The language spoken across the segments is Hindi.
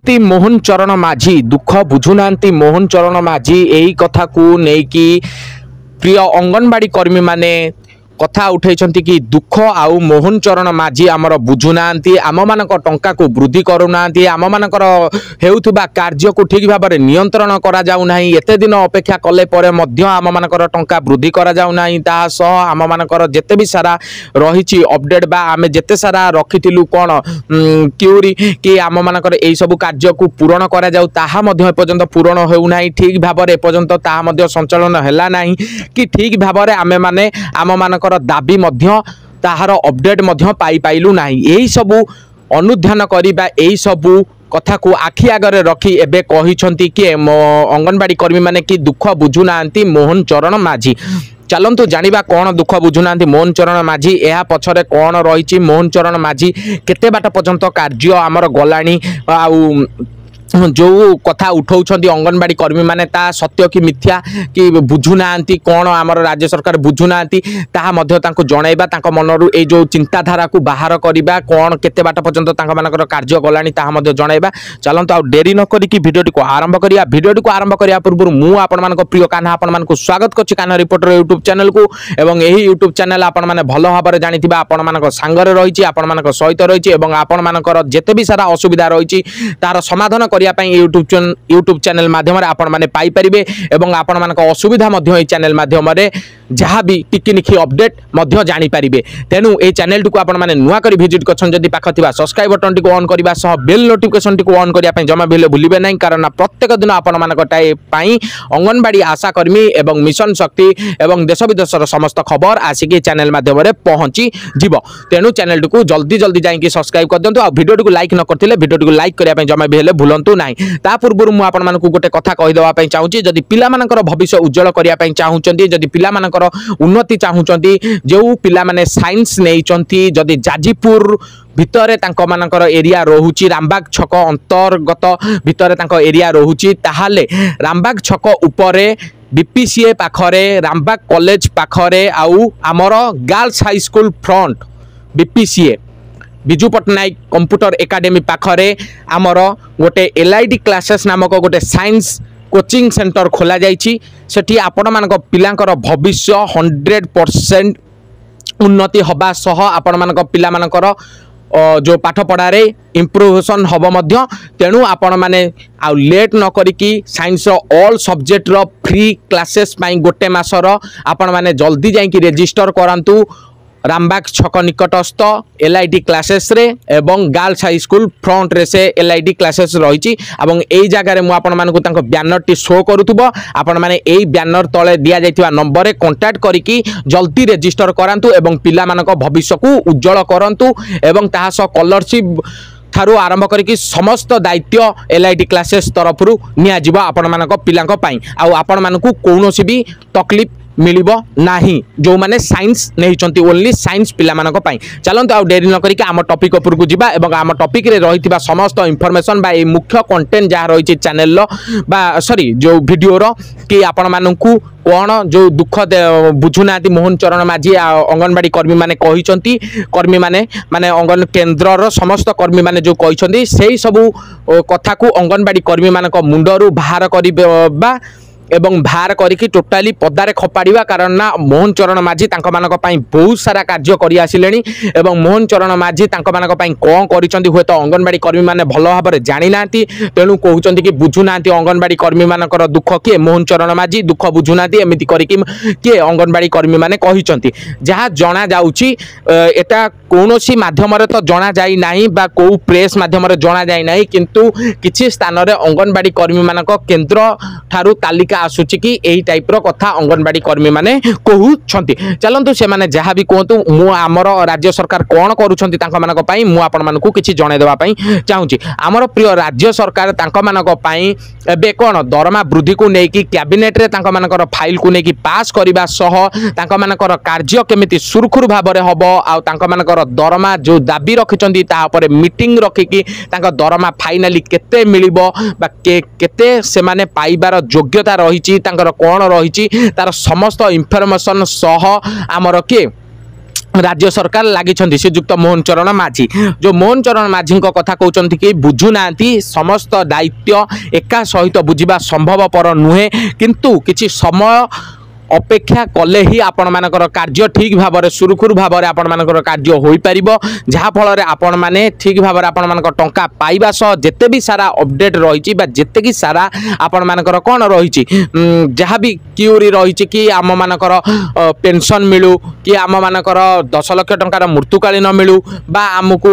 मोहन चरण माझी दुख बुझुना मोहन चरण माझी यही कथा को लेकिन प्रिय अंगनवाड़ी कर्मी माने कथा उठे कि दुख आउ मोहन चरण माझी आमर बुझुना आम मान टंका को वृद्धि करूना आम मानकर हेउथुबा कार्य को ठीक भाव में नियंत्रण करा जाउ नाही एते दिन अपेक्षा कले परे मध्य आम मानकर टंका वृद्धि करा जाउ नाही ता सह आम मानकर जेते भी सारा रही अपडेट बा आमे जेते सारा रखिथिलु कोन क्यूरी कि आम मानकर एई सब कार्य को पूरण करा जाउ ताहा मध्य पर्यंत पूरण हेउ नाही ठीक भाव में पर्यंत ताहा मध्य संचालन हैला नाही कि ठीक भाव में आमे माने आम मानकर दाबी मध्य ताहार अपडेट मध्य पाई पाइलु नाही एई सब अनुध्यान करिबा एई सब कथा को आखि आगरे रखी एबे कहिसंती कि अंगनवाड़ी कर्मी माने कि दुख बुझुना मोहन चरण माझी। चलंतु जानिबा कौन दुख बुझुना मोहन चरण माझी यह पछरे कौन रही मोहन चरण माझी केते बाट पर्यंत कार्य आमर गलाणी आउ जो कथा उठाउछंती अंगनवाड़ी कर्मी माने ता सत्य कि मिथ्या कि बुझुना कौन आमर राज्य सरकार बुझुना ताहा मध्य तांको जणाइबा तांको मनरु ए जो चिंताधारा को बाहर करिबा कौन केते बाट पर्यंत तांको मानकर कार्य गलाणी ताहा मध्य जणाइबा। चलंतु आ देरी न करी कि भिडियोटी को आरंभ करिया। भिडियोटी को आरंभ करिया पूर्व मु आपण मानको प्रिय कान्हा आपण मानको स्वागत करछि कान्हा रिपोर्टर यूट्यूब चैनल को एवं एही यूट्यूब चैनल आपण माने भलो भाबरे जानिथिबा आपण मानको सांगरे रहिछि आपण मानको सहित रहिछि एवं आपण मानकर जेते भी सारा असुविधा रहिछि तार समाधान करिया पई यूट्यूब चैनल माध्यम आपण माने पाई परिबे एवं आपण मानक असुविधा मध्य ए चैनल माध्यम रे जहाँ भी टिकिनिखी अपडेट मध्य जानी पारिबे। तेनु ए चैनल को आपण माने नुआ करी विजिट करछन जदी पाख थिबा सब्सक्राइब बटन टी को ऑन करबा सह बेल नोटिफिकेशन टी को ऑन करिया पई जमा भी भूलिबे नै कारण प्रत्येक दिन आपण मानक टाइ पई अंगनवाड़ी आशा कर्मी एवं मिशन शक्ति एवं देश विदेशर समस्त खबर आसिकी चैनल माध्यम रे पहुंची जिवो। तेनु चैनल को जल्दी जल्दी जाई कि सब्सक्राइब कर दियंतु आ वीडियो को लाइक न करथिले वीडियो को लाइक करिया पई जमा भी भूलंतु नै। ता पूर्व मु आपण मानकु गोटे कथा कहि देबा पई चाहूची जदी पिला मानकर भविष्य उज्जवल करिया पई चाहूचंती जदी पिला मानकर उन्नति चाहूचंती जो पिला माने साइंस नेइचंती जदी जाजीपुर भितरे तांको मानकर एरिया रहुची रामबाग छक अंतर्गत भितरे तांको एरिया रहुची ताहाले रामबाग छक उपरे बीपीसीए पाखरे रामबाग कॉलेज पाखरे आउ आमर girls high school front BPCA Biju Patnaik computer academy पाखरे आमर गोटे एलआईडी क्लासेस नामक गोटे साइंस कोचिंग सेंटर खोला जाइछि सेठी आपण मानक पिलांकर भविष्य 100% उन्नति हबा सह आपण मानक पिला मानकर जो पाठ पढ़ा रे इम्प्रूवेशन हब मध्य। तेणु आपण माने आ लेट न करिकी साइंस ऑल सब्जेक्ट रो फ्री क्लासेस पाई गोटे मासर आपण माने जल्दी जाई कि रजिस्टर करंतु रामबाग छक निकटस्थ एलआईडी क्लासेस रे एवं गर्ल्स हाई स्कूल फ्रंट रे से एलआईडी क्लासेस रही एवं एई जगह रे मु आपण मानकु तांको बैनर टी शो करूथबो आपण माने एई बैनर तळे दिया जाइथिबा नंबर रे कांटेक्ट करिकी जल्दी रजिस्टर करंतु एवं पिला मानक भविष्य को उज्जवल करंतु एवं ताहा स स्कॉलरशिप थारु आरंभ करिकी समस्त दायित्व एलआईडी क्लासेस तरफ निया जिवो आपण मानक पिलांक पई आ आपण मानकु कोनोसी भी तकलीफ मिलिबो नाही जो माने साइंस नहीं चंती ओनली साइंस पिला मानक पई। चलंतु आ देरी न करिके आम टॉपिक ऊपर को जिबा एवं आम टॉपिक रे रहितिबा समस्त इंफॉर्मेशन बा ए मुख्य कंटेंट जहा रहिछि चैनल लो बा सॉरी जो वीडियो रो कि आपण मानकु कौन जो दुख बुझुना मोहन चरण माझी अंगनवाड़ी कर्मी माने कहिसंती कर्मी माने माने अंगन केन्द्र रो समस्त कर्मी माने जो कहिसंती सेही सब कथा को अंगनवाड़ी कर्मी मानक मुंडरू बाहर करिबा एवं बाहर करिकी टोटाली पदारे खपाड़िबा कारण ना मोहन चरण माझी तांको मानक पई बहुत सारा कार्य करि आसिलेनी एवं मोहन चरण माझी तांको मानक पई कोन करिसंती हुए तो अंगनवाड़ी कर्मी माने भलो भाबरे जानि नांती तेनु कहउचंती कि बुझु नांती अंगनवाड़ी कर्मी मानकर दुख के मोहन चरण माझी दुख बुझु नांती एमिति करिकी के अंगनवाड़ी कर्मी माने कहिसंती जहा जणा जाउची एटा कोनोसी माध्यम रे तो जणा जाई नाही बा को प्रेस माध्यम रे जणा जाई नाही किंतु किछि स्थान रे अंगनवाड़ी कर्मी मानक केंद्र थारु तालिका आसुची कि एही टाइप रो कथा अंगनवाड़ी कर्मी माने कहउछंती। चलंतु से माने जहा भी कहतु मु आमर राज्य सरकार कोन करूछंती तांको मानक पई मु आपण मानकु किछि जणे देबा पई चाहूची। आमर प्रिय राज्य सरकार तांको मानक पई एबे कोन दरमा वृद्धि को नेकी कैबिनेट रे तांको मानकर फाइल को नेकी पास करिबा सह तांको मानकर कार्य केमिति सुरखुर भाबरे हबो आ तांको मानकर दरमा जो दाबी रखिचंती ता ऊपर मीटिंग रखिकी तांको दरमा फाइनली केते मिलिबो बा केते से माने पाइबार योग्यता रही तांकर कौन रही तार समस्त इनफॉरमेशन सह आमर के राज्य सरकार लगी श्रीजुक्त मोहन चरण माझी जो मोहन चरण माझी कथा कहते कि बुझु ना समस्त दायित्व एका सहित बुझा संभवपर नुहे किंतु किछि समय अपेक्षा कले ही आपण मानकर कार्य ठीक भाव में सुरखुर भाव में आपण मानकर कार्य हो पार जहाँफल आपण मैंने ठीक भाव में आपण मानकर टंका पाइबा सह जेते भी सारा अपडेट रही जेते कि सारा आपण मानकर कौन रही जहाँ भी क्यूरी रही कि आम मानकर पेंशन मिलू कि आम मानकर 10 लाख टंकार मृत्युकालीन मिलू बा आमको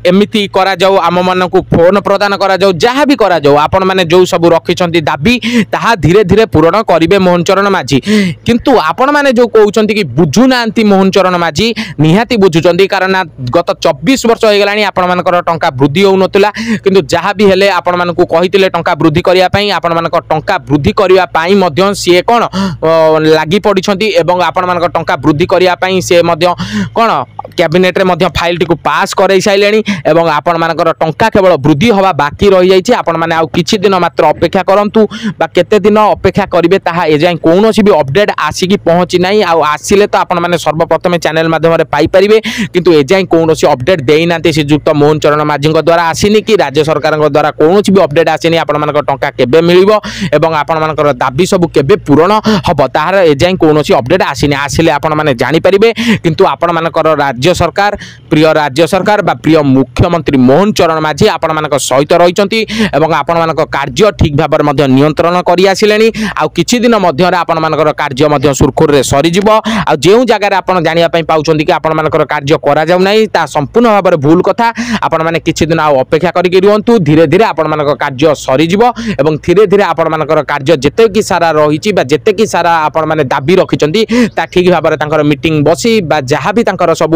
एमती करा जाऊ आम मान को फोन प्रदान करा जाऊ जहाँ भी करा जाऊ आपण माने जो सब रखिछंती दाबी ताहा धीरे धीरे पूरण करिवे मोहन चरण माझी किंतु आपण माने जो कहउछंती कि बुझु नांती मोहन चरण माझी निहाती बुझुछंती कारण गत 24 वर्ष हो गलानी आपण मानकर टंका वृद्धि हो नतला किंतु जहाँ भी हेले आपण मान को कहितिले टंका वृद्धि करिया पई आपण मानकर टंका वृद्धि करिया पई मध्य से कोन लागि पडिछंती एवं आपण मानकर टंका वृद्धि करिया पई से मध्य कोन कैबिनेट रे मध्य फाइल टिकु पास करई साइलेनी एवं आपण मानकर टंका केवल वृद्धि होवा बाकी रही जाइछि आपण माने आ किछि दिन मात्र अपेक्षा करंतु बा केते दिन अपेक्षा करिवे ताहा ए जाय कोनोसी भी अपडेट आसिकी पहुंची नाही आ आसिले तो आपण माने सर्वप्रथम चैनल माध्यम रे पाई परिबे किंतु ए जाय कोनोसी अपडेट देई नाते श्रीजुक्त मोहन चरण माझी द्वारा आसीनी कि राज्य सरकार द्वारा कोनोसी भी अपडेट आसीनी आपण मानकर टंका केबे मिलिबो एवं आपण मानकर दाबी सब केबे पूर्ण हबो ताहार ए जाय कोनोसी अपडेट आसीनी आसिले आपण माने जानि परिबे किंतु आपण मानकर राज्य सरकार प्रिय राज्य सरकार बा प्रिय मुख्यमंत्री मोहन चरण माझी आपण मानकर सहित रहिचंती एवं आपण मानकर कार्य ठीक भाबर मध्ये नियंत्रण करि आसिलेनी आ किछि दिन मध्ये आपण मानकर कार्य मध्ये सुरखुर रे सरी जिवो आ जेउ जगह रे आपण जानिया पई पाउचंती कि आपण मानकर कार्य करा जाउ नै ता संपूर्ण भाबर भूल कथा आपण माने किछि दिन आ अपेक्षा करि कि रहंतु धीरे धीरे आपण मानकर कार्य सरी जिवो एवं धीरे धीरे आपण मानकर कार्य जेते कि सारा रहिछि बा जेते कि सारा आपण माने दाबी रखिचंती ता ठीक भाबर तांकर मीटिंग बसी बा जहाँ भी तांकर सब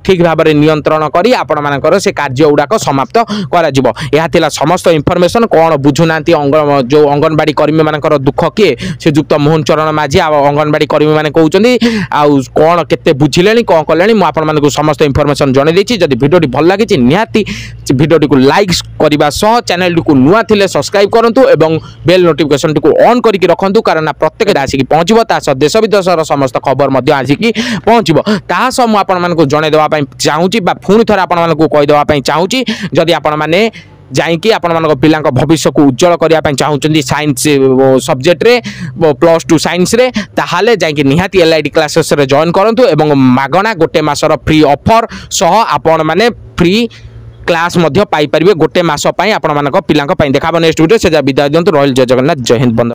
ठीक भाव में नियंत्रण करी आपण मानकर से कार्य गुड़ाक समाप्त करा जिवो यह थिला समस्त इनफॉरमेशन कौन बुझुना जो अंगनवाड़ी कर्मी मानकर दुख किए श्रीजुक्त मोहन चरण माझी अंगनवाड़ी कर्मी माने कहउचंदी आ कौन केते बुझिलेनी कौन कलेनी मु आपण मानकु समस्त इनफॉरमेशन जणे देछि जदि वीडियोटी भल लागिछि निहाती वीडियोटी को लाइक करबा सह चैनल को नुआ थिले सब्सक्राइब करंतु एवं बेल नोटिफिकेशन को ऑन करके रखंतु कारण प्रत्येक आसिक पहुंचबो ता देश विदेशर समस्त खबर मध्ये आसिक पहुंचबो ता सब मु आपण मानकु जणे देवा पई चाहूची बा पुणी थोर आपण मानकु कहि देवा पई चाहूची जदि आपण माने जाइकी आपण मानक पिलांक भविष्य को उज्जवल करिया पई चाहूचंदी साइंस सब्जेक्ट रे +2 साइंस रे ताहाले जाइकी निहाती एलआईडी क्लासेस रे जॉइन करंतु एवं मागणा गोटे मासर फ्री ऑफर सह आपण माने फ्री क्लास मध्य पाई परिबे गोटे मास पई आपण मानक पिलांक पई देखाबो नेक्स्ट वीडियो से जा विदाय दियंतु रॉयल जय जगन्नाथ जय हिंद बंद।